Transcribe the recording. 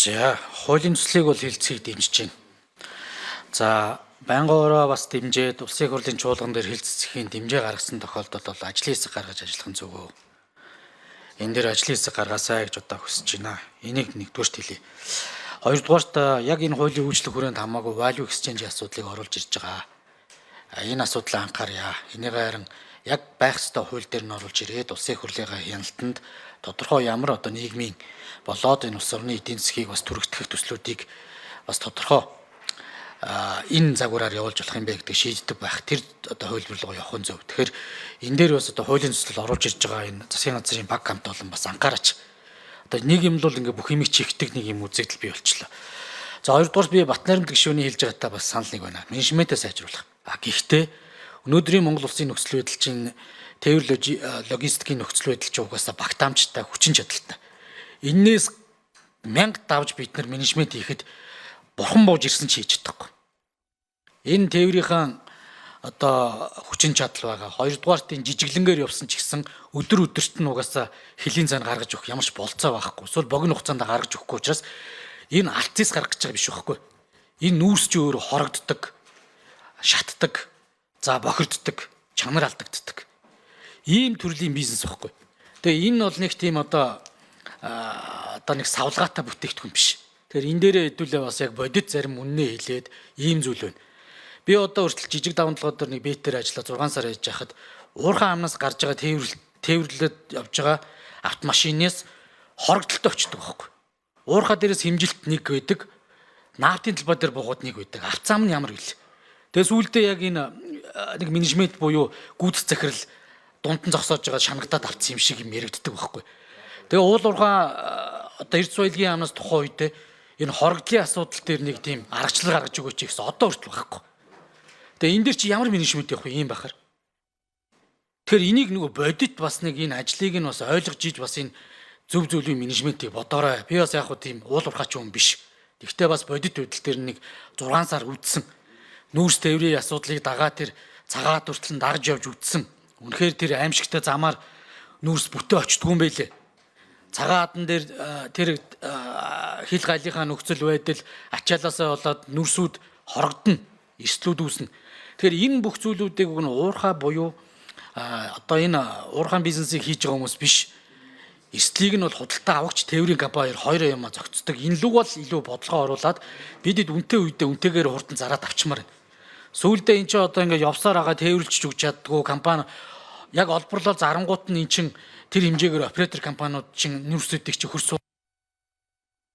За, хуулийн төслийг бол хэлцгийг дэмжиж байна. За, байнгаараа бас дэмжээд улсын их хурлын чуулган дээр хэлцэхийн дэмжээ гаргасан тохиолдолд бол ажлын хэсэг гаргаж ажиллах нь зөв. Энэ дээр ажлын хэсэг гаргаасаа гэж одоо хүсэж байна. Энийг нэгдүгээрт хэлье. Хоёрдугаарт яг энэ хуулийн үйлчлэх хүрээнд хамаагүй value exchange асуудлыг оруулж ирж байгаа. Энэ асуудлаа анхаарья. Энийг харин яг байх ёстой хууль дээр нь оруулж ирээд улсын их хурлынхаа хяналтанд тодорхой ямар одоо нийгмийн болоод энэ улс орны эдийн засгийг бас түрэгдэх төслүүдийг бас тодорхой энэ загвараар явуулж болох юм бэ гэдэг шийддэг байх. Тэр одоо хуулбар руу явах нь зөв. Тэгэхээр энэ дээр бас одоо хуулийн төслөл оруулж ирж байгаа энэ засгийн газрын баг хамт олон бас анхаараач. Одоо нэг юм л ингээ бүх юмыг чихдэг нэг юм үзэгдэл бий болчихлоо. За хоёрдугаар би Батнайрамд гишүүний хэлж байгаатай бас санал нэг байна. Менежментээ сайжруулах. Гэхдээ өнөөдрийн Монгол улсын нөхцөл байдал чинь тээвэр логистикийн нөхцөл байдал чинь угаасаа багтаамжтай хүчин чадалтай. Эннээс 1000 давж бид нар менежмент хийхэд бурхан бууж ирсэн ч хийж чадахгүй. Энэ тээврийн одоо хүчин чадал байгаа. Хоёрдугаарт энэ жижиглэнгээр явсан ч гэсэн өдөр өдөрт нь угаасаа хөлийн цан гаргаж өгөх ямарч болцоо байхгүй. Эсвэл богино хугацаанд гаргаж өгөхгүй учраас энэ алтцээс гаргаж байгаа биш байхгүй. Энэ нүүрс чи өөрөө хорогддог, шатдаг, за бохирддаг, чанар алдагддаг. Ийм төрлийн бизнес байхгүй. Тэгээ энэ бол нэг тийм одоо нэг савлгаатай бүтээгдэхүүн биш. Тэгэхээр энэ дээрээ хэдүүлээ бас яг бодит зарим үннээ хэлээд ийм зүйл байна. Би одоо хүртэл жижиг давамтлагууд дээр нэг бетээр ажиллаа 6 сар хийж байхад уурхайн амнаас гарч байгаа тээвэрлээд явж байгаа автомашинээс хорогдолтой очдог байхгүй. Уурхаа дээрээс хэмжилт нэг байдаг, наавтын талбай дээр буугаад нэг байдаг. Авцаам нь ямар вэ? Тэгээ сүүлдээ яг энэ нэг менежмент буюу гүйцэтгэх захирал дунд нь зогсоож байгаа шанагдаад авцсан юм шиг юм яригддаг байхгүй. Тэгээ уул уурхаа одоо эрдэс соёлын амнаас тухайн үедээ энэ хорогдлын асуудал дээр нэг тийм аргачлал гаргаж өгөөч гэсэн одоо хүртэл байхгүй. Тэгээ энэ дэр чи ямар менежмент явах вэ ийм бахар. Тэгэхээр энийг нөгөө бодит бас нэг энэ ажлыг нь бас ойлгож иж бас энэ зөв зөвлөлийн менежментийг бодоорой. Би бас яг хөө тийм уул уурхаач юм биш. Гэхдээ бас бодит байдал дээр нэг 6 сар үдсэн нүүрс тээврийн асуудлыг дагаа тэр цагаат хүртэл дарж явж үдсэн. Үнэхээр тэр аимшигтай замаар нүүрс бүтээ очтгүй юм байлээ. Цагаатан дээр тэр хил галийнхаа нөхцөл байдал ачаалаасаа болоод нүрсүүд хорогдно, эрслүүд үүснэ. Тэгэхээр энэ бүх зүйлүүдийг өгнө уурхаа буюу одоо энэ уурхайн бизнесийг хийж байгаа хүмүүс биш. Эрслийг нь бол худалдаа авагч тээврийн компаниар хоёроо юм зогцдог. Энэ лүг бол илүү бодлогоо оруулаад бидэд үнэтэй үедээ үнэтэйгээр хурдан зараад авчмаар байна. Сүүлдээ эн чинь одоо ингээ явсаар байгаа тээвэрлж өгч чаддгүй компани яг олборлол зарангуут нь эн чинь тэр хэмжээгээр оператор компаниуд чинь нүүрсүүдийг чи хөрс